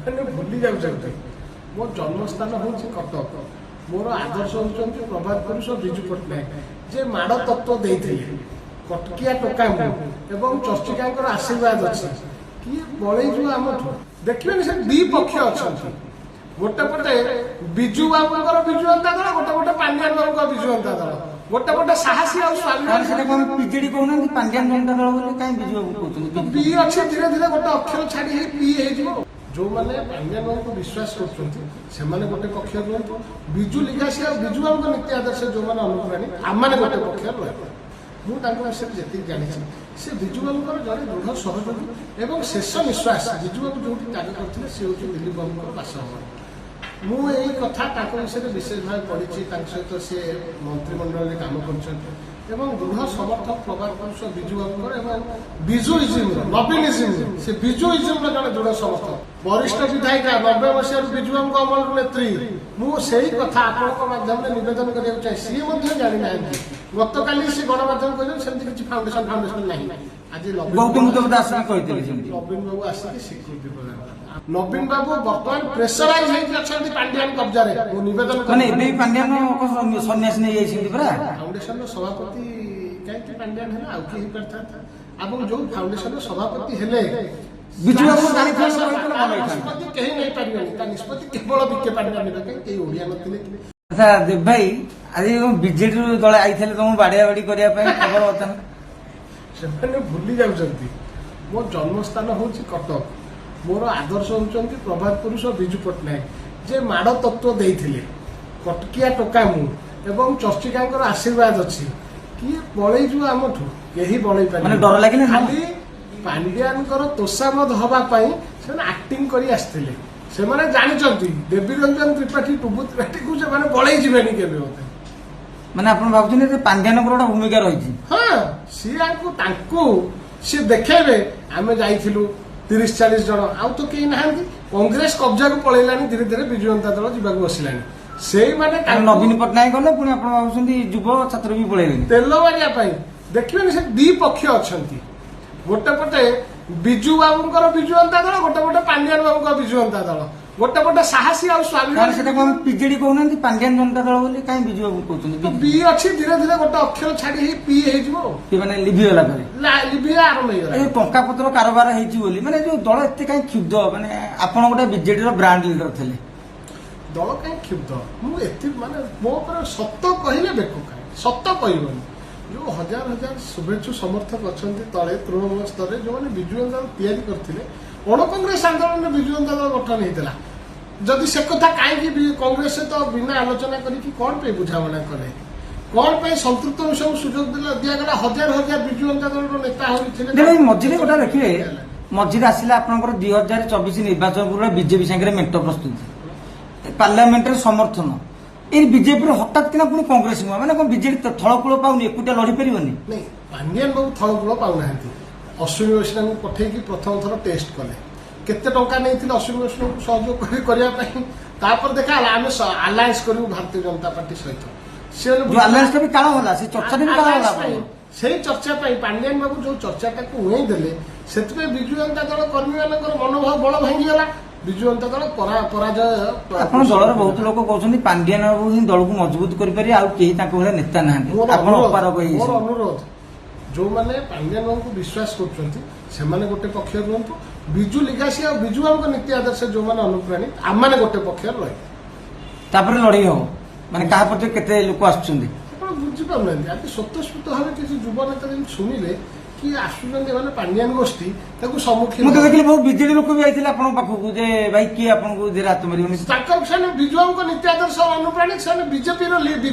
ସେମାନେ ଭୁଲି ଯାଉଛନ୍ତି ମୋ ଜନ୍ମସ୍ଥାନ ହେଉଛି କଟକ। ମୋର ଆଦର୍ଶ ହେଉଛନ୍ତି ପ୍ରଭାତ ପୁରୁଷ ବିଜୁ ପଟ୍ଟନାୟକ, ଯେ ମାଡ଼ ତତ୍ତ୍ୱ ଦେଇଥିଲେ କଟକିଆ ଟୋକା ମୁଁ ଏବଂ ଚର୍ଚ୍ଚିକାଙ୍କର ଆଶୀର୍ବାଦ ଅଛି। କିଏ ବଳେଇଯିବ ଆମଠୁ? ଦେଖିବେନି ସେ ଦି ପକ୍ଷ ଅଛନ୍ତି। ଗୋଟେ ପଟେ ବିଜୁ ବାବୁଙ୍କର ବିଜୁ ଜନତା ଦଳ, ଗୋଟେ ପଟେ ପାଣ୍ଡିଆନ ବାବୁଙ୍କ ବିଜୁ ଜନତା ଦଳ, ଗୋଟେ ପଟେ ସାହସୀ ଆଉ ସ୍ୱାଭିମାନ। ବିଜେଡି କହୁନାହାନ୍ତି ପାଣ୍ଡିଆନ ଜନତା ଦଳ ବୋଲି, କାହିଁ ବିଜୁ ବାବୁ କହୁଛନ୍ତି? ବି ଅଛି, ଧୀରେ ଧୀରେ ଗୋଟେ ଅକ୍ଷର ଛାଡି ହେଇ ପି ହେଇଯିବ। ଯୋଉମାନେ ପାଣ୍ଡିଆନ ବାବୁଙ୍କୁ ବିଶ୍ୱାସ କରୁଛନ୍ତି ସେମାନେ ଗୋଟେ ପକ୍ଷ ରୁହନ୍ତୁ, ବିଜୁ ଲିଗାସି ଆଉ ବିଜୁ ବାବୁଙ୍କ ନୀତି ଆଦର୍ଶ ଯୋଉମାନେ ଅନୁପ୍ରାଣୀ ଆମମାନେ ଗୋଟେ ପକ୍ଷରେ ରହିବ। ମୁଁ ତାଙ୍କ ବିଷୟରେ ଯେତିକି ଜାଣିଛି, ସେ ବିଜୁ ବାବୁଙ୍କର ଜଣେ ଦୃଢ଼ ସହଯୋଗୀ ଏବଂ ଶେଷ ନିଶ୍ୱାସ। ବିଜୁ ବାବୁ ଯୋଉଠି ତ୍ୟାଗ କରିଥିଲେ ସେ ହେଉଛି ଦିଲ୍ଲୀପ ବାବୁଙ୍କର ବାସଭବନ। ମୁଁ ଏଇ କଥା ତାଙ୍କ ବିଷୟରେ ବିଶେଷ ଭାବେ ପଢ଼ିଛି, ତାଙ୍କ ସହିତ ସେ ମନ୍ତ୍ରିମଣ୍ଡଳରେ କାମ କରିଛନ୍ତି ଏବଂ ଦୃଢ଼ ସମର୍ଥକ ପ୍ରଭାତ ପୁରୁଷ ବିଜୁ ବାବୁଙ୍କର ଏବଂ ବିଜୁଇଜିମ୍ର ନବୀନିଜିମ୍ର ସେ ବିଜୁଇଜିମ୍ର ଜଣେ ଦୃଢ଼ ସମର୍ଥକ। ବରିଷ୍ଠ ବିଧାୟିକା 90 ମସିହାରୁ ବିଜୁ ବାବୁଙ୍କ ଅମଳର ନେତ୍ରୀ। ମୁଁ ସେଇ କଥା ଆପଣଙ୍କ ମାଧ୍ୟମରେ ନିବେଦନ କରିବାକୁ ଚାହେଁ। ସିଏ ମଧ୍ୟ ଜାଣିନାହାନ୍ତି। ଗତକାଲି ସେ ଗଣମାଧ୍ୟମ କହିଛନ୍ତି ସେମିତି କିଛି ଫାଉଣ୍ଡେସନ ନାହିଁ। ଆଜି ନବୀନ ବାବୁ ଆସିକି ସ୍ୱୀକୃତି ପ୍ରଦାନ। ନବୀନ ବାବୁ ବର୍ତ୍ତମାନ ପ୍ରେସରାଇଜ ହେଇକି ଅଛନ୍ତି ପାଣ୍ଡିଆନ କବ୍ଜାରେ। ମୁଁ ନିବେଦନ ସନ୍ନ୍ୟାସ ନେଇଯାଇଛନ୍ତି ପରା ଫାଉଣ୍ଡେସନର ସଭାପତି। କାହିଁକି ପାଣ୍ଡିଆନ ହେଲା? ଆଉ କିଏ ହେଇପାରିଥାନ୍ତା? ଏବଂ ଯୋଉ ଫାଉଣ୍ଡେସନର ସଭାପତି ହେଲେ ବିଜୁ ବାବୁ ନିଷ୍ପତ୍ତି କେହି ନେଇପାରିବେନି। ତା ନିଷ୍ପତ୍ତି କେବଳ ବିକେ ପାଣ୍ଡିଆନ ନେବେ। କାହିଁକି କେହି ଓଡ଼ିଆ ନଥିଲେ କି? ଆଚ୍ଛା ଦେବ ଭାଇ, ଆଜି ବିଜେଡିରୁ ଦଳ ଆଇଥିଲେ ତମକୁ ବାଡିଆ ବାଡି କରିବା ପାଇଁ ଖବର ବର୍ତ୍ତମାନ ସେମାନେ ଭୁଲି ଯାଉଛନ୍ତି ମୋ ଜନ୍ମସ୍ଥାନ ହେଉଛି କଟକ। ମୋର ଆଦର୍ଶ ହେଉଛନ୍ତି ପ୍ରଭାତ ପୁରୁଷ ବିଜୁ ପଟ୍ଟନାୟକ, ଯେ ମାଡ଼ ତତ୍ତ୍ୱ ଦେଇଥିଲେ କଟକିଆ ଟୋକା ମୁଁ ଏବଂ ଚର୍ଚ୍ଚିକାଙ୍କର ଆଶୀର୍ବାଦ ଅଛି। କିଏ ବଳେଇଯିବ ଆମଠୁ? କେହି ବଳେଇ ପାରିବେ। ଡର ଲାଗିଲେ ଖାଲି ପାଣ୍ଡିଆନଙ୍କର ତୋଷାମଦ ହବା ପାଇଁ ସେମାନେ ଆକ୍ଟିଂ କରି ଆସିଥିଲେ। ସେମାନେ ଜାଣିଛନ୍ତି ଦେବୀ ରଞ୍ଜନ ତ୍ରିପାଠୀ, ଟୁବୁ ତ୍ରିପାଠୀକୁ ସେମାନେ ବଳେଇ ଯିବେନି କେବେ। ମତେ ମାନେ ଆପଣ ଭାବୁଛନ୍ତି ପାଣ୍ଡିଆନଙ୍କର ଗୋଟେ ଭୂମିକା ରହିଛି? ହଁ, ତାଙ୍କୁ ସିଏ ଦେଖେଇବେ ଆମେ ଯାଇଥିଲୁ 30-40 ଜଣ, ଆଉ ତ କେହି ନାହାନ୍ତି। କଂଗ୍ରେସ କବ୍ଜାକୁ ପଳେଇଲାଣି, ଧୀରେ ଧୀରେ ବିଜୁ ଜନତା ଦଳ ଯିବାକୁ ବସିଲାଣି। ସେଇମାନେ ନବୀନ ପଟ୍ଟନାୟକ ଗଲେ, ପୁଣି ଆପଣ ଭାବୁଛନ୍ତି ଯୁବ ଛାତ୍ର ବି ପଳେଇଲେଣି ତେଲ ମାରିବା ପାଇଁ। ଦେଖିବେନି ସେ ଦି ପକ୍ଷ ଅଛନ୍ତି। ଗୋଟେ ପଟେ ବିଜୁ ବାବୁଙ୍କର ବିଜୁ ଜନତା ଦଳ, ଗୋଟେ ପଟେ ପାଣ୍ଡିଆନ ବାବୁଙ୍କ ବିଜୁ ଜନତା ଦଳ, ଗୋଟେ ପଟେ ସାହସୀ ଆଉ ସ୍ୱାଭିମାନ। ସେଟାକୁ ଆମେ ବିଜେଡି କହୁନାହାନ୍ତି ପାଣ୍ଡିଆନ ଜନତା ଦଳ ବୋଲି, କାହିଁ ବିଜୁ ବାବୁ କହୁଛନ୍ତି? ବି ଅଛି, ଧୀରେ ଧୀରେ ଗୋଟେ ଅକ୍ଷର ଛାଡି ହେଇ ପି ହେଇଯିବ। ମାନେ ଲିଭିଗଲା ପରେ ଲିଭିବା ଆରମ୍ଭ ହେଇଗଲା। ଏଇ ଟଙ୍କା ପତ୍ର କାରବାର ହେଇଛି ବୋଲି, ମାନେ ଯୋଉ ଦଳ ଏତେ କାହିଁ କ୍ଷୁବ୍ଧ? ମାନେ ଆପଣ ଗୋଟେ ବିଜେଡିର ବ୍ରାଣ୍ଡ ଲିଡର ଥିଲେ, ଦଳ କାହିଁ କ୍ଷୁବ୍ଧ? ମୁଁ ମାନେ ମୋ ଉପରେ ସତ କହିଲେ ବେକ କାହିଁ? ସତ କହିବନି। ଯୋଉ ହଜାର ହଜାର ଶୁଭେଚ୍ଛୁ ସମର୍ଥକ ଅଛନ୍ତି ତଳେ ତୃଣମୂଳ ସ୍ତରରେ, ଯୋଉମାନେ ବିଜୁ ଜନତା ଦଳ ତିଆରି କରିଥିଲେ, ଅଣ କଂଗ୍ରେସ ଆନ୍ଦୋଳନରେ ବିଜୁ ଜନତା ଦଳ ଗଠନ ହେଇଥିଲା। ଯଦି ସେ କଥା କାହିଁକି କଂଗ୍ରେସ ସହିତ ବିନା ଆଲୋଚନା କରିକି କଣ ପାଇଁ ବୁଝାମଣା କଲେ? କଣ ପାଇଁ ସମ୍ପୃକ୍ତ ସବୁ ସୁଯୋଗ ଦିଆଗଲା? ହଜାର ହଜାର ବିଜୁ ଜନତା ଦଳର ନେତା ହୋଇଥିଲେ। ମଝିରେ ଗୋଟେ ଦେଖିବେ, ମଝିରେ ଆସିଲା ଆପଣଙ୍କର 2024 ନିର୍ବାଚନ ପୂର୍ବରେ ବିଜେପି ସାଙ୍ଗରେ ମେଣ୍ଟ ପ୍ରସ୍ତୁତି, ପାର୍ଲାମେଣ୍ଟରେ ସମର୍ଥନ। ଏଇ ବିଜେପିର ହଠାତ୍ କିନା ପୁଣି କଂଗ୍ରେସ ନୁହଁ, ମାନେ କଣ ବିଜେଡି ଥଳକୂଳ ପାଉନି, ଏକୁଟିଆ ଲଢି ପାରିବନି? ନାଇଁ, ପାଣ୍ଡିଆନ ବାବୁ ଥଳକୂଳ ପାଉନାହାନ୍ତି। ଅଶ୍ୱିନୀ ବୈଷ୍ଣବଙ୍କୁ ପଠେଇକି ପ୍ରଥମ ଥର ଟେଷ୍ଟ କଲେ। କେତେ ଟଙ୍କା ନେଇଥିଲେ ଅଶ୍ୱିନୀ ବୈଷ୍ଣବଙ୍କୁ ସହଯୋଗ କରିବା ପାଇଁ? ତାପରେ ଦେଖା ହେଲା ଆମେ ଆଲାଏନ୍ସ କରିବୁ ଭାରତୀୟ ଜନତା ପାର୍ଟି ସହିତ। ସେଇ ଚର୍ଚ୍ଚା ପାଇଁ ପାଣ୍ଡିଆନ ବାବୁ ଯୋଉ ଚର୍ଚ୍ଚାଟାକୁ ଉଣେଇ ଦେଲେ, ସେଥିପାଇଁ ବିଜୁ ଜନତା ଦଳ କର୍ମୀମାନଙ୍କର ମନୋଭାବ ବଳ ଭାଙ୍ଗିଗଲା। ବିଜୁ ଜନତା ଦଳ ପରାଜୟ। ଆପଣ ଦଳର ବହୁତ ଲୋକ କହୁଛନ୍ତି ପାଣ୍ଡିଆନ ବାବୁ ହିଁ ଦଳକୁ ମଜବୁତ କରିପାରିବେ, ଆଉ କେହି ତାଙ୍କ ଭଳିଆ ନେତା ନାହାନ୍ତି। ମୋର ଅନୁରୋଧ, ଯୋଉମାନେ ପାଣ୍ଡିଆନ ବାବୁଙ୍କୁ ବିଶ୍ୱାସ କରୁଛନ୍ତି ସେମାନେ ଗୋଟେ ପକ୍ଷରେ ରୁହନ୍ତୁ, ବିଜୁ ଲିଗାସି ଆଉ ବିଜୁ ବାବୁଙ୍କ ନୀତି ଆଦର୍ଶ ଯୋଉମାନେ ଅନୁପ୍ରାଣୀ ଆମମାନେ ଗୋଟେ ପକ୍ଷରେ ରହିବେ। ତାପରେ ଲଢେଇ ହବ। ମାନେ କାହା ପ୍ରତି କେତେ ଲୋକ ଆସୁଛନ୍ତି ଆପଣ ବୁଝିପାରୁନାହାନ୍ତି। ଆଜି ସ୍ୱତଃସ୍ଫୂର୍ତ୍ତ ଭାବେ କିଛି ଯୁବ ନେତା ଯେମିତି ଶୁଣିଲେ କି ଆସୁଛନ୍ତି ମାନେ ପାଣ୍ଡିଆନ ଗୋଷ୍ଠୀ, ତାକୁ ସମ୍ମୁଖୀନ। ମୁଁ ତ ଦେଖିଲି ବହୁତ ବିଜେଡି ଲୋକ ବି ଆଇଥିଲେ ଆପଣଙ୍କ ପାଖକୁ, ଯେ ଭାଇ କିଏ ଆପଣଙ୍କୁ ହାତ ମାରିବନି। ତାଙ୍କର ସେମାନେ ବିଜୁ ବାବୁଙ୍କ ନୀତି ଆଦର୍ଶ ଅନୁପ୍ରାଣୀ, ସେମାନେ ବିଜେପିର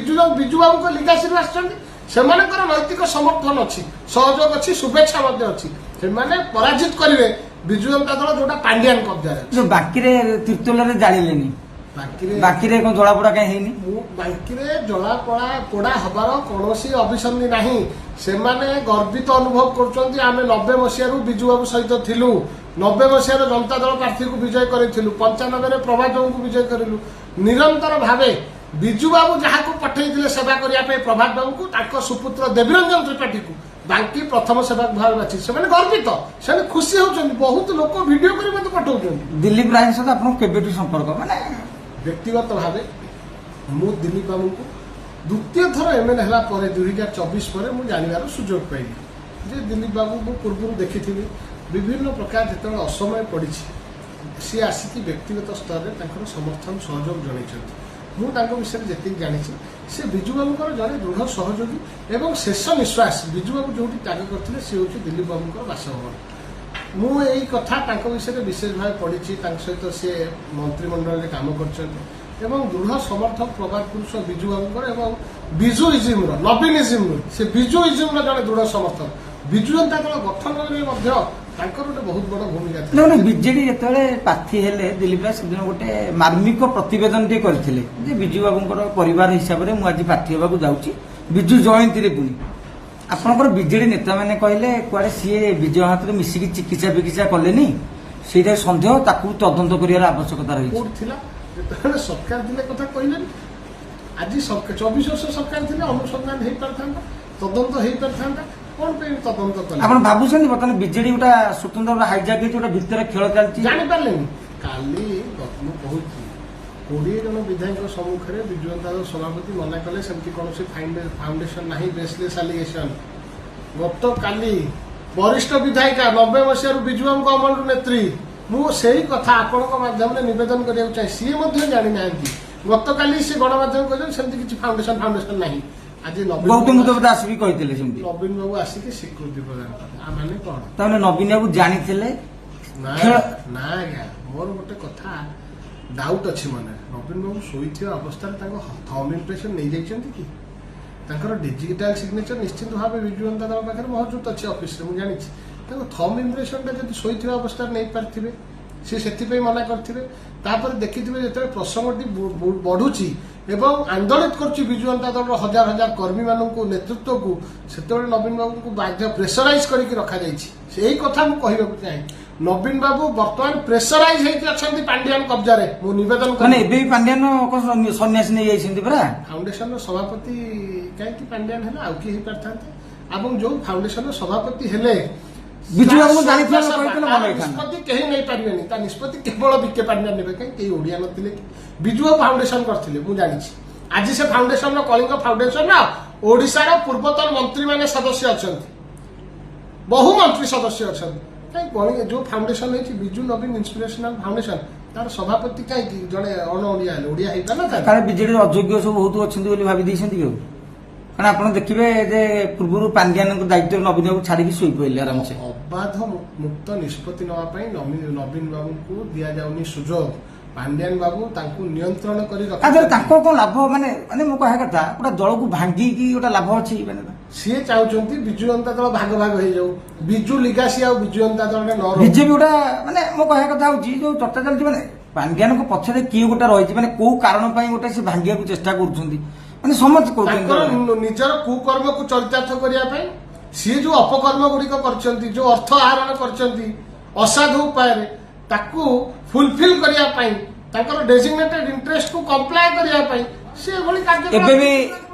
ବିଜୁ ବାବୁଙ୍କ ଲିଗାସିରୁ ଆସିଛନ୍ତି। ସେମାନଙ୍କର ନୈତିକ ସମର୍ଥନ ଅଛି, ସହଯୋଗ ଅଛି, ଶୁଭେଚ୍ଛା ମଧ୍ୟ ଅଛି। ସେମାନେ ପରାଜିତ କରିବେ ବିଜୁ ଜନତା ଦଳ ଯୋଉଟା ପାଣ୍ଡିଆନ କବ୍ଜାରେ। ବାକିରେ ତୀର୍ତ୍ତୋଲରେ ଜାଳିଲେନି, ବାକିରେ କଣ ଜଳାପୋଡା କାହିଁ ହେଇନି? ବାକିରେ ଜଳାପୋଡା ପୋଡା ହବାର କୌଣସି ଅଭିସନ୍ଧି ନାହିଁ। ସେମାନେ ଗର୍ବିତ ଅନୁଭବ କରୁଛନ୍ତି ଆମେ 90 ମସିହାରୁ ବିଜୁ ବାବୁ ସହିତ ଥିଲୁ। 90 ମସିହାରେ ଜନତା ଦଳ ପ୍ରାର୍ଥୀକୁ ବିଜୟ କରିଥିଲୁ, 95ରେ ପ୍ରଭାତ ବାବୁଙ୍କୁ ବିଜୟ କରିଲୁ। ନିରନ୍ତର ଭାବେ ବିଜୁ ବାବୁ ଯାହାକୁ ପଠେଇଥିଲେ ସେବା କରିବା ପାଇଁ ପ୍ରଭାତ ବାବୁଙ୍କୁ, ତାଙ୍କ ସୁପୁତ୍ର ଦେବୀରଞ୍ଜନ ତ୍ରିପାଠୀକୁ ବାଙ୍କି ପ୍ରଥମ ସେବକ ଭାବେ ବାଛି ସେମାନେ ଗର୍ବିତ, ସେମାନେ ଖୁସି ହଉଛନ୍ତି। ବହୁତ ଲୋକ ଭିଡିଓ କରି ମତେ ପଠାଉଛନ୍ତି। ଦିଲ୍ଲୀପ ରାୟ ସହିତ ଆପଣଙ୍କ କେବେଠୁ ସମ୍ପର୍କ? ମାନେ ବ୍ୟକ୍ତିଗତ ଭାବେ ମୁଁ ଦିଲ୍ଲୀପ ବାବୁଙ୍କୁ ଦ୍ୱିତୀୟ ଥର ଏମଏଲଏ ହେଲା ପରେ 2024 ପରେ ମୁଁ ଜାଣିବାର ସୁଯୋଗ ପାଇଲି ଯେ ଦିଲ୍ଲୀପ ବାବୁଙ୍କୁ ପୂର୍ବରୁ ଦେଖିଥିଲି ବିଭିନ୍ନ ପ୍ରକାର ଯେତେବେଳେ ଅସମୟ ପଡ଼ିଛି ସିଏ ଆସିକି ବ୍ୟକ୍ତିଗତ ସ୍ତରରେ ତାଙ୍କର ସମର୍ଥନ ସହଯୋଗ ଜଣାଇଛନ୍ତି। ମୁଁ ତାଙ୍କ ବିଷୟରେ ଯେତିକି ଜାଣିଛି ସେ ବିଜୁ ବାବୁଙ୍କର ଜଣେ ଦୃଢ଼ ସହଯୋଗୀ ଏବଂ ଶେଷ ନିଶ୍ୱାସ ବିଜୁ ବାବୁ ଯୋଉଠି ତ୍ୟାଗ କରିଥିଲେ ସେ ହେଉଛି ଦିଲ୍ଲୀପ ବାବୁଙ୍କର ବାସଭବନ। ମୁଁ ଏଇ କଥା ତାଙ୍କ ବିଷୟରେ ବିଶେଷ ଭାବେ ପଢ଼ିଛି। ତାଙ୍କ ସହିତ ସେ ମନ୍ତ୍ରିମଣ୍ଡଳରେ କାମ କରିଛନ୍ତି ଏବଂ ଦୃଢ଼ ସମର୍ଥକ ପ୍ରବାଦ ପୁରୁଷ ବିଜୁ ବାବୁଙ୍କର ଏବଂ ବିଜୁ ଇଜିମ୍ର ନବୀନିଜିମ୍ର ସେ ବିଜୁ ଇଜିମ୍ର ଜଣେ ଦୃଢ଼ ସମର୍ଥକ। ବିଜୁ ଜନତା ଦଳ ଗଠନରେ ମଧ୍ୟ ତାଙ୍କର ଗୋଟେ ବହୁତ ବଡ଼ ଭୂମିକା ଥିଲା। ଦେଖନ୍ତୁ ବିଜେଡି ଯେତେବେଳେ ପ୍ରାର୍ଥୀ ହେଲେ ଦିଲ୍ଲୀପ ରାୟ ସେଦିନ ଗୋଟେ ମାର୍ମିକ ପ୍ରତିବେଦନ ଟିକେ କରିଥିଲେ ଯେ ବିଜୁ ବାବୁଙ୍କର ପରିବାର ହିସାବରେ ମୁଁ ଆଜି ପ୍ରାର୍ଥୀ ହେବାକୁ ଯାଉଛି ବିଜୁ ଜୟନ୍ତୀରେ। ପୁଣି ଆପଣଙ୍କର ବିଜେଡି ନେତାମାନେ କହିଲେ କୁଆଡେ ସିଏ ବିଜୟ ହାତରେ ମିଶିକି ଚିକିତ୍ସା ଫିକିତ୍ସା କଲେନି, ସେଇଟା ସନ୍ଦେହ, ତାକୁ ତଦନ୍ତ କରିବାର ଆବଶ୍ୟକତା ରହିଛି। କୋଉଠି ଥିଲା ଯେତେବେଳେ ସରକାର ଥିଲେ କଥା କହିଲେନି? ଆଜି 24 ବର୍ଷ ସରକାର ଥିଲେ ଅନୁସନ୍ଧାନ ହେଇପାରିଥାନ୍ତା, ତଦନ୍ତ ହେଇପାରିଥାନ୍ତା, କଣ ପାଇଁ ତଦନ୍ତ କଲେ? ଆପଣ ଭାବୁଛନ୍ତି ବର୍ତ୍ତମାନ ବିଜେଡି ଗୋଟେ ସ୍ୱତନ୍ତ୍ର ଭାବେ ହାଇଜାକ୍ ହେଇଛି, ଗୋଟେ ଭିତରେ ଖେଳ ଚାଲିଛି? ଜାଣିପାରିଲେନି? କାଲି ମୁଁ କହୁଛି 20 ଜଣ ବିଧାୟକଙ୍କ ସମ୍ମୁଖରେ ବିଜୁ ଜନତା ଦଳ ସଭାପତି ମନା କଲେ ସେମିତି କୌଣସି ଫାଉଣ୍ଡେସନ ନାହିଁ, ବେସଲେସ୍ ଆଲିଗେସନ। ଗତକାଲି ବରିଷ୍ଠ ବିଧାୟିକା 90 ମସିହାରୁ ବିଜୁ ବାବୁଙ୍କ ଅମଳରୁ ନେତ୍ରୀ, ମୁଁ ସେଇ କଥା ଆପଣଙ୍କ ମାଧ୍ୟମରେ ନିବେଦନ କରିବାକୁ ଚାହେଁ। ସିଏ ମଧ୍ୟ ଜାଣିନାହାନ୍ତି। ଗତକାଲି ସେ ଗଣମାଧ୍ୟମ କହିଛନ୍ତି ସେମିତି କିଛି ଫାଉଣ୍ଡେସନ ନାହିଁ। ଆଜି ଗୌତମ ଦେବ ଦାସ ବି କହିଥିଲେ ସେମିତି। ନବୀନ ବାବୁ ଆସିକି ସ୍ୱୀକୃତି ପ୍ରଦାନ କଲେ। ମାନେ କଣ? ତାମାନେ ନବୀନ ବାବୁ ଜାଣିଥିଲେ? ନା ଆଜ୍ଞା, ମୋର ଗୋଟେ କଥା ଡାଉଟ୍ ଅଛି ମନରେ। ନବୀନ ବାବୁ ଶୋଇଥିବା ଅବସ୍ଥାରେ ତାଙ୍କ ଥମ୍ବ ଇମ୍ପ୍ରେସନ ନେଇଯାଇଛନ୍ତି କି? ତାଙ୍କର ଡିଜିଟାଲ ସିଗ୍ନେଚର ନିଶ୍ଚିତ ଭାବେ ବିଜୁ ଜନତା ଦଳ ପାଖରେ ମହଜୁଦ ଅଛି ଅଫିସରେ, ମୁଁ ଜାଣିଛି। ତାଙ୍କ ଥମ୍ବ ଇମ୍ପ୍ରେସନଟା ଯଦି ଶୋଇଥିବା ଅବସ୍ଥାରେ ନେଇପାରିଥିବେ ସେ ସେଥିପାଇଁ ମନା କରିଥିବେ। ତାପରେ ଦେଖିଥିବେ ଯେତେବେଳେ ପ୍ରସଙ୍ଗଟି ବଢୁଛି ଏବଂ ଆନ୍ଦୋଳିତ କରୁଛି ବିଜୁ ଜନତା ଦଳର ହଜାର ହଜାର କର୍ମୀମାନଙ୍କୁ ନେତୃତ୍ୱକୁ, ସେତେବେଳେ ନବୀନ ବାବୁଙ୍କୁ ବାଧ୍ୟ ପ୍ରେସରାଇଜ କରିକି ରଖାଯାଇଛି। ସେଇ କଥା ମୁଁ କହିବାକୁ ଚାହେଁ। ନବୀନ ବାବୁ ବର୍ତ୍ତମାନ ପ୍ରେସରାଇଜ ହେଇକି ଅଛନ୍ତି ପାଣ୍ଡିଆନ କବ୍ଜାରେ। ମୁଁ ନିବେଦନ ମାନେ କଲି ଏବେ ବି ପାଣ୍ଡିଆନ ସନ୍ନ୍ୟାସ ନେଇଯାଇଛନ୍ତି ପରା। ଫାଉଣ୍ଡେସନର ସଭାପତି କାହିଁକି ପାଣ୍ଡିଆନ ହେଲେ? ଆଉ କିଏ ହେଇପାରିଥାନ୍ତେ? ଏବଂ ଯୋଉ ଫାଉଣ୍ଡେସନର ସଭାପତି ହେଲେ ବିଜୁ ବାବୁଙ୍କୁ ଜାଣିଥିବା ଲୋକ ହେଇଥିଲେ ଭଲ ହେଇଥାନ୍ତା। ନିଷ୍ପତ୍ତି କେହି ନେଇପାରିବେନି। ତା ନିଷ୍ପତ୍ତି କେବଳ ବିକେ ପାଣ୍ଡିଆନ ନେବେ। କାହିଁକି କେହି ଓଡିଆ ନଥିଲେ କି? ବିଜୁ ବାବୁ ଫାଉଣ୍ଡେସନ କରିଥିଲେ, ମୁଁ ଜାଣିଛି। ଆଜି ସେ ଫାଉଣ୍ଡେସନର କଳିଙ୍ଗ ଫାଉଣ୍ଡେସନର ଓଡିଶାର ପୂର୍ବତନ ମନ୍ତ୍ରୀମାନେ ସଦସ୍ୟ ଅଛନ୍ତି, ବହୁ ମନ୍ତ୍ରୀ ସଦସ୍ୟ ଅଛନ୍ତି। କାହିଁକି ଯୋଉ ଫାଉଣ୍ଡେସନ ହେଇଛି ବିଜୁ ନବୀନ ଇନ୍ସପିରେସନାଲ ଫାଉଣ୍ଡେସନ, ତାର ସଭାପତି କାହିଁକି ଜଣେ ଅଣ ଓଡିଆ ହେଲେ? ଓଡିଆ ହେଇପାରିଲା? କାରଣ ବିଜେଡିର ଅଯୋଗ୍ୟ ସବୁ ବହୁତ ଅଛନ୍ତି ବୋଲି ଭାବି ଦେଇଛନ୍ତି କି? କାରଣ ଆପଣ ଦେଖିବେ ଯେ ପୂର୍ବରୁ ପାଣ୍ଡିଆନଙ୍କ ଦାୟିତ୍ୱରେ ନବୀନ ବାବୁ ଛାଡିକି ଶୋଇପଡ଼ିଲେ ଆରାମସେ। ଅବାଧ ମୁକ୍ତ ନିଷ୍ପତ୍ତି ନେବା ପାଇଁ ନବୀନ ବାବୁଙ୍କୁ ଦିଆଯାଉନି ସୁଯୋଗ। ପାଣ୍ଡିଆନ ବାବୁ ତାଙ୍କୁ ନିୟନ୍ତ୍ରଣ କରି ତାଙ୍କର କଣ ଲାଭ? ମାନେ ମୁଁ କହିବା କଥା ଗୋଟେ ଦଳକୁ ଭାଙ୍ଗିକି ଗୋଟେ ଲାଭ ଅଛି? ମାନେ ସିଏ ଚାହୁଁଛନ୍ତି ବିଜୁ ଜନତା ଦଳ ଭାଗ ହେଇଯାଉ, ବିଜୁ ଲିଗାସି ଆଉ ବିଜୁ ଜନତା ଦଳରେ ନ ରହୁ। ବିଜେପି ଗୋଟେ ମାନେ ମୋ କହିବା କଥା ହଉଛି ଯୋଉ ଚର୍ଚ୍ଚା ଚାଲିଛି, ମାନେ ପାଣ୍ଡିଆନଙ୍କ ପଛରେ କିଏ ଗୋଟେ ରହିଛି, ମାନେ କୋଉ କାରଣ ପାଇଁ ଗୋଟେ ସେ ଭାଙ୍ଗିବାକୁ ଚେଷ୍ଟା କରୁଛନ୍ତି, ମାନେ ସମସ୍ତେ ତାଙ୍କର ନିଜର କୁକର୍ମକୁ ଚରିତାର୍ଥ କରିବା ପାଇଁ। ସିଏ ଯୋଉ ଅପକର୍ମ ଗୁଡିକ କରିଛନ୍ତି, ଯୋଉ ଅର୍ଥ ଆହରଣ କରିଛନ୍ତି ଅସାଧୁ ଉପାୟରେ, ତାକୁ ଫୁଲଫିଲ କରିବା ପାଇଁ, ତାଙ୍କର ଡେଜିଗ୍ନେଟେଡ ଇଣ୍ଟରେଷ୍ଟକୁ କମ୍ପ୍ଲାଏ କରିବା ପାଇଁ ସେ ଏଭଳି କାର୍ଯ୍ୟ। ଏବେ ବି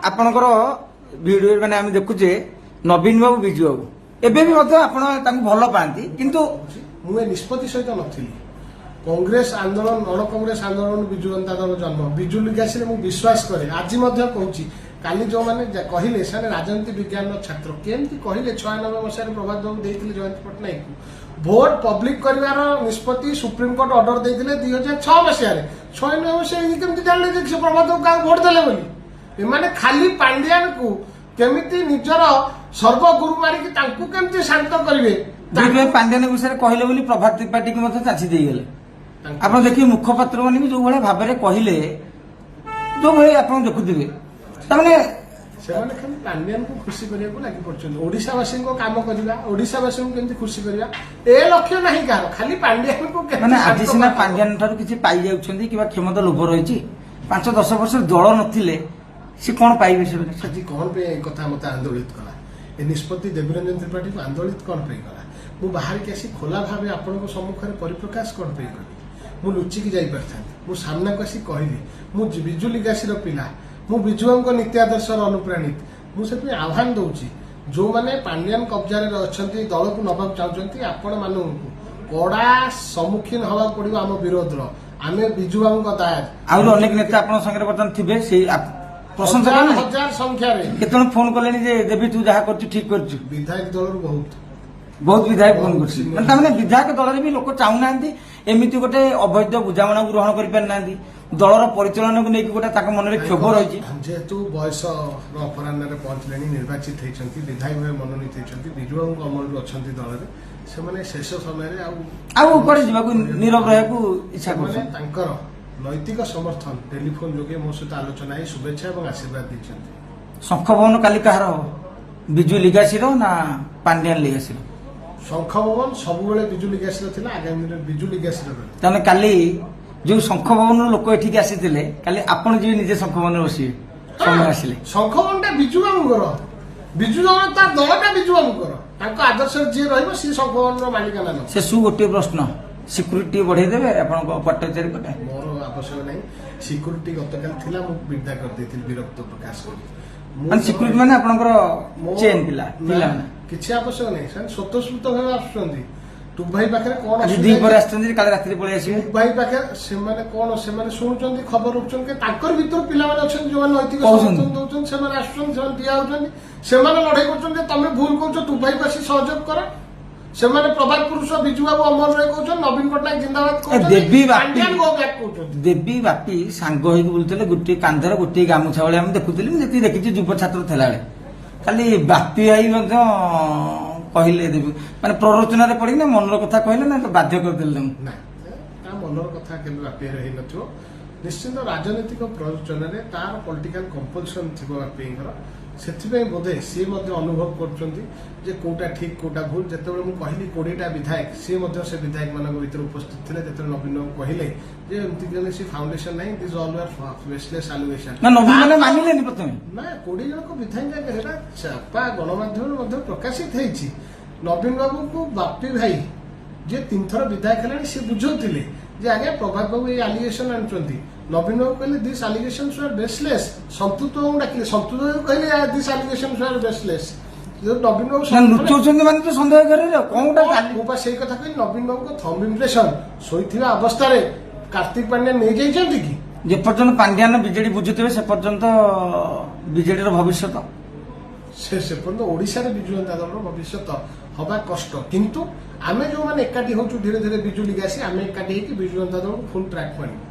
ଆପଣଙ୍କର ଭିଡିଓ ମାନେ ଆମେ ଦେଖୁଛେ ନବୀନ ବାବୁ ବିଜୁ ବାବୁ ଏବେ ବି ମଧ୍ୟ ଆପଣ ତାଙ୍କୁ ଭଲ ପାଆନ୍ତି, କିନ୍ତୁ ମୁଁ ଏ ନିଷ୍ପତ୍ତି ସହିତ ନଥିଲି। କଂଗ୍ରେସ ଆନ୍ଦୋଳନ, ଅଣ କଂଗ୍ରେସ ଆନ୍ଦୋଳନ ବିଜୁ ଜନତା ଦଳ ଜନ୍ମ, ବିଜୁ ଲିଗାସିରେ ମୁଁ ବିଶ୍ୱାସ କରେ। ଆଜି ମଧ୍ୟ କହୁଛି, କାଲି ଯୋଉମାନେ କହିଲେ ସେମାନେ ରାଜନୀତି ବିଜ୍ଞାନର ଛାତ୍ର। କେମିତି କହିଲେ 96 ମସିହାରେ ପ୍ରଭାତ ବାବୁ ଦେଇଥିଲେ ଜୟନ୍ତ ପଟ୍ଟନାୟକଙ୍କୁ ଭୋଟ ପବ୍ଲିକ କରିବାର ନିଷ୍ପତ୍ତି ସୁପ୍ରିମକୋର୍ଟ ଅର୍ଡର ଦେଇଥିଲେ 2006 ମସିହାରେ। 96 ମସିହା କେମିତି ଜାଣିଲେ ଯେ ସେ ପ୍ରଭାତ ବାବୁ କାହାକୁ ଭୋଟ ଦେଲେ ବୋଲି? ଏମାନେ ଖାଲି ପାଣ୍ଡିଆନକୁ କେମିତି ନିଜର ସର୍ବଗୁରୁ ମାରିକି ତାଙ୍କୁ କେମିତି ଶାନ୍ତ କରିବେ। ପାଣ୍ଡିଆନ ବିଷୟରେ କହିଲେ ବୋଲି ପ୍ରଭାତ ତ୍ରିପାଠୀକୁ ମଧ୍ୟ ଚାଷି ଦେଇଗଲେ। ଆପଣ ଦେଖିବେ ମୁଖପାତ୍ର ମାନେ ବି ଯୋଉ ଭଳିଆ ଭାବରେ କହିଲେ, ଯୋଉ ଭଳି ଆପଣ ଦେଖୁଥିବେ, ତାମାନେ ସେମାନେ ଖାଲି ପାଣ୍ଡିଆନକୁ ଖୁସି କରିବାକୁ ଲାଗି ପଡୁଛନ୍ତି। ଓଡିଶାବାସୀଙ୍କ କାମ କରିବା, ଓଡିଶାବାସୀଙ୍କୁ କେମିତି ଖୁସି କରିବା, ଏ ଲକ୍ଷ୍ୟ ନାହିଁ କାହାର। ଖାଲି ପାଣ୍ଡିଆନକୁ ମାନେ ଆଜି ସିନା ପାଣ୍ଡିଆନ ଠାରୁ କିଛି ପାଇଯାଉଛନ୍ତି କିମ୍ବା କ୍ଷମତା ଲୋଭ ରହିଛି, 5-10 ବର୍ଷ ଦଳ ନଥିଲେ ସେ କଣ ପାଇବେ? ଆଜି କଣ ପାଇଁ ଏ କଥା ମତେ ଆନ୍ଦୋଳିତ କଲା? ଏ ନିଷ୍ପତ୍ତି ଦେବୀରଞ୍ଜନ ତ୍ରିପାଠୀକୁ ଆନ୍ଦୋଳିତ କଣ ପାଇଁ କଲା? ମୁଁ ବାହାରିକି ଆସି ଖୋଲା ଭାବେ ଆପଣଙ୍କ ସମ୍ମୁଖରେ ପରିପ୍ରକାଶ କଣ ପାଇଁ କଲି? ମୁଁ ଲୁଚିକି ଯାଇପାରିଥାନ୍ତି। ମୁଁ ସାମ୍ନାକୁ ଆସି କହିଲି ମୁଁ ବିଜୁ ଲିଗାସିର ପିଲା, ମୁଁ ବିଜୁ ବାବୁଙ୍କ ନୀତି ଆଦର୍ଶର ଅନୁପ୍ରାଣିତ। ମୁଁ ସେଥିପାଇଁ ଆହ୍ୱାନ ଦଉଛି ଯୋଉମାନେ ପାଣ୍ଡିଆନ କବ୍ଜାରେ ଅଛନ୍ତି ଦଳକୁ ନବାକୁ ଚାହୁଁଛନ୍ତି ଆପଣ ମାନଙ୍କୁ କଡା ସମ୍ମୁଖୀନ ହବାକୁ ପଡିବ ଆମ ବିରୋଧର। ଆମେ ବିଜୁ ବାବୁଙ୍କ ଦାୟର ଆହୁରି ଅନେକ ନେତା ଆପଣଙ୍କ ସାଙ୍ଗରେ ବର୍ତ୍ତମାନ ଥିବେ ସେଇ ପ୍ରଶଂସା ହଜାର କଲେଣି? ହଜାର ସଂଖ୍ୟାରେ କେତେଜଣ ଫୋନ କଲେଣି ଯେ ଦେବୀ ତୁ ଯାହା କରୁଛୁ ଠିକ କରୁଛୁ? ବିଧାୟକ ଦଳରୁ ବହୁତ ବିଧାୟକ ଫୋନ କରୁଛି। ମାନେ ତାମାନେ ବିଧାୟକ ଦଳରେ ବି ଲୋକ ଚାହୁଁନାହାନ୍ତି ଏମିତି ଗୋଟେ ଅବୈଧ ବୁଝାମଣାକୁ ଗ୍ରହଣ କରିପାରିନାହାନ୍ତି। ଦଳର ପରିଚାଳନାକୁ ନେଇକି ଗୋଟେ ତାଙ୍କ ମନରେ କ୍ଷୋଭ ରହିଛି। ଯେହେତୁ ବୟସର ଅପରାହ୍ନରେ ପହଞ୍ଚିଲେଣି, ନିର୍ବାଚିତ ହେଇଛନ୍ତି, ବିଧାୟକ ଭାବେ ମନୋନୀତ ହେଇଛନ୍ତି, ବିଜୁ ବାବୁଙ୍କ ଅମଳରୁ ଅଛନ୍ତି ଦଳରେ, ସେମାନେ ଶେଷ ସମୟରେ ଆଉ କୁଆଡେ ଯିବାକୁ ନିରବ ରହିବାକୁ ଇଚ୍ଛା ସେମାନେ କରୁଛନ୍ତି। ତାଙ୍କର ନୈତିକ ସମର୍ଥନ ଟେଲିଫୋନ ଯୋଗେ ମୋ ସହିତ ଆଲୋଚନା ହେଇ ଶୁଭେଚ୍ଛା ଏବଂ ଆଶୀର୍ବାଦ ଦେଇଛନ୍ତି। ଶଙ୍ଖ ଭବନ କାଲି କାହାର ହବ? ବିଜୁ ଲିଗାସିର ନା ପାଣ୍ଡିଆନ ଲିଗାସିର? ଶଙ୍ଖ ଭବନ ସବୁବେଳେ ବିଜୁ ଲିଗାସିର ଥିଲା, ଆଗାମୀ ଦିନରେ ବିଜୁ ଲିଗାସିର ରହିବ। ତାହେଲେ କାଲି ଯୋଉ ଶଙ୍ଖ ଭବନରୁ ଲୋକ ଏଠିକି ଆସିଥିଲେ, କାଲି ଆପଣ ଯିବେ ନିଜେ ଶଙ୍ଖ ଭବନରେ ବସିବେ ସମୟ ଆସିଲେ? ଶଙ୍ଖ ଭବନଟା ବିଜୁ ବାବୁଙ୍କର, ବିଜୁ ବାବୁ ତା ଦଳଟା ବିଜୁ ବାବୁଙ୍କର, ତାଙ୍କ ଆଦର୍ଶରେ ଯିଏ ରହିବ ସିଏ ଶଙ୍ଖ ଭବନର ମାଲିକାନା ନେବ। ଶେଷକୁ ଗୋଟିଏ ପ୍ରଶ୍ନ, ସିକ୍ୟୁରିଟି ବଢେଇ ଦେବେ ଆପଣଙ୍କ ପାଟ ଚାରିପଟେ? ମୋର ଆବଶ୍ୟକ ନାହିଁ। ସିକ୍ୟୁରିଟି ଗତକାଲି ଥିଲା, ମୁଁ ବିଦା କରିଦେଇଥିଲି ବିରକ୍ତ ପ୍ରକାଶ କରି। ମାନେ ସିକ୍ୟୁରିଟି ମାନେ ଆପଣଙ୍କର ଚେନ୍ ପିଲା ପିଲାମାନେ? କିଛି ଆବଶ୍ୟକ ନାହିଁ, ସେମାନେ ସ୍ୱତଃସ୍ଫୂର୍ତ୍ତ ଭାବେ ଆସୁଛନ୍ତି। ଟୁ ଭାଇ ପାଖରେ କଣ ଆଜି ଅସୁବିଧା ଦ୍ୱିପହରେ ହେଇଛି? ଆସିଛନ୍ତି, କାଲି ରାତିରେ ପଳେଇ ଆସିବେ। ଟୁ ଭାଇ ପାଖରେ ସେମାନେ କଣ, ସେମାନେ ଶୁଣୁଛନ୍ତି, ଖବର ରଖୁଛନ୍ତି, ତାଙ୍କର ଭିତରୁ ପିଲାମାନେ ଅଛନ୍ତି ଯୋଉମାନେ ନୈତିକ କହୁଛନ୍ତି। ସମର୍ଥନ ଦଉଛନ୍ତି, ସେମାନେ ଆସୁଛନ୍ତି, ସେମାନେ ଠିଆ ହଉଛନ୍ତି, ସେମାନେ ଲଢେଇ କରୁଛନ୍ତି ଯେ ତମେ ଭୁଲ କରୁଛ, ଟୁ ଭାଇକୁ ଆସି ସହଯୋଗ କର। ସେମାନେ ପ୍ରଭାତ ପୁରୁଷ ବିଜୁ ବାବୁ ଅମର ରାୟ କହୁଛନ୍ତି, ନବୀନ ପଟ୍ଟନାୟକ ଜିନ୍ଦାବାଦ ଦେବୀ ବାପି ପାଣ୍ଡିଆନ ଗୋ ବ୍ୟାକ୍ କହୁଛନ୍ତି। ଦେବୀ ବାପି ସାଙ୍ଗ ହେଇକି ବୁଲୁଥିଲେ, ଗୋଟିଏ କାନ୍ଧରେ ଗୋଟିଏ ଗାମୁଛା ଭଳି ଆମେ ଦେଖୁଥିଲି। ମୁଁ ଯେତିକି ଦେଖିଛି ଯୁବ ଛାତ୍ର ଥିଲାବେଳେ। ଖାଲି ବାପି ଭାଇ ମଧ୍ୟ କହିଲେ ଦେବୀ, ମାନେ ପ୍ରରୋଚନାରେ ପଡିକି ନା ମନର କଥା କହିଲେ ନା ବାଧ୍ୟ କରିଦେଲେ ତାଙ୍କୁ? ନା, ତା ମନର କଥା କେବେ ବାପିରେ ହେଇନଥିବ। ନିଶ୍ଚିନ୍ତ ରାଜନୈତିକ ପ୍ରରୋଚନାରେ ତାର ପଲିଟିକାଲ କମ୍ପଲସନ ଥିବ ବାପିଙ୍କର। ସେଥିପାଇଁ ବୋଧେ ସିଏ ମଧ୍ୟ ଅନୁଭବ କରୁଛନ୍ତି ଯେ କୋଉଟା ଠିକ କୋଉଟା ଭୁଲ। ଯେତେବେଳେ ମୁଁ କହିଲି 20ଟା ବିଧାୟକ, ସିଏ ମଧ୍ୟ ସେ ବିଧାୟକ ମାନଙ୍କ ଭିତରେ ଉପସ୍ଥିତ ଥିଲେ। ଯେତେବେଳେ ନବୀନ ବାବୁ କହିଲେ ଯେ ଏମିତି କୌଣସି ଫାଉଣ୍ଡେସନ ନାହିଁ, this all ware baseless allegation, ନା ନବୀନ ମାନେ ମାନିଲେନି ପ୍ରଥମେ? ନା 20 ଜଣଙ୍କ ବିଧାୟକ ଆଗରେ ଏଟା ଚାପା ଗଣମାଧ୍ୟମରେ ମଧ୍ୟ ପ୍ରକାଶିତ ହେଇଛି। ନବୀନ ବାବୁଙ୍କୁ ବାପି ଭାଇ ଯିଏ 3 ଥର ବିଧାୟକ ହେଲାଣି, ସିଏ ବୁଝଉଥିଲେ ଯେ ଆଜ୍ଞା ପ୍ରଭାତ ବାବୁ ଏଇ ଆଲିଗେସନ ଆଣୁଛନ୍ତି। ନବୀନ ବାବୁ କହିଲେ ଦିସ୍ ଆଲିଗେସନ୍ସ ଆର୍ ବେସଲେସ୍। ସନ୍ତୁତ ବାବୁ ଡାକିଲେ, ସନ୍ତୁତ ବାବୁ କହିଲେ ଦିସ୍ ଆଲିଗେସନ୍ସ ଆର୍ ବେସଲେସ୍। ନବୀନ ବାବୁ ଲୁଚଉଛନ୍ତି ମାନେ ତ ସନ୍ଦେହ କରିବେ। କଣଟା ମୁଁ ପା ସେଇ କଥା କହିଲି, ନବୀନ ବାବୁଙ୍କ ଥମ୍ବ ଇମ୍ପ୍ରେସନ ଶୋଇଥିବା ଅବସ୍ଥାରେ କାର୍ତ୍ତିକ ପାଣ୍ଡିଆନ ନେଇଯାଇଛନ୍ତି କି? ଯେପର୍ଯ୍ୟନ୍ତ ପାଣ୍ଡିଆନ ବିଜେଡି ବୁଝୁଥିବେ ସେ ପର୍ଯ୍ୟନ୍ତ ବିଜେଡିର ଭବିଷ୍ୟତ, ସେ ପର୍ଯ୍ୟନ୍ତ ଓଡିଶାରେ ବିଜୁ ଜନତା ଦଳର ଭବିଷ୍ୟତ ହବା କଷ୍ଟ। କିନ୍ତୁ ଆମେ ଯୋଉମାନେ ଏକାଠି ହଉଛୁ ଧୀରେ ଧୀରେ ବିଜୁ ଲିଗାସି, ଆମେ ଏକାଠି ହେଇକି ବିଜୁ ଜନତା ଦଳକୁ ଫୁଲ୍ ଟ୍ରାକ୍ ଆଣିବୁ।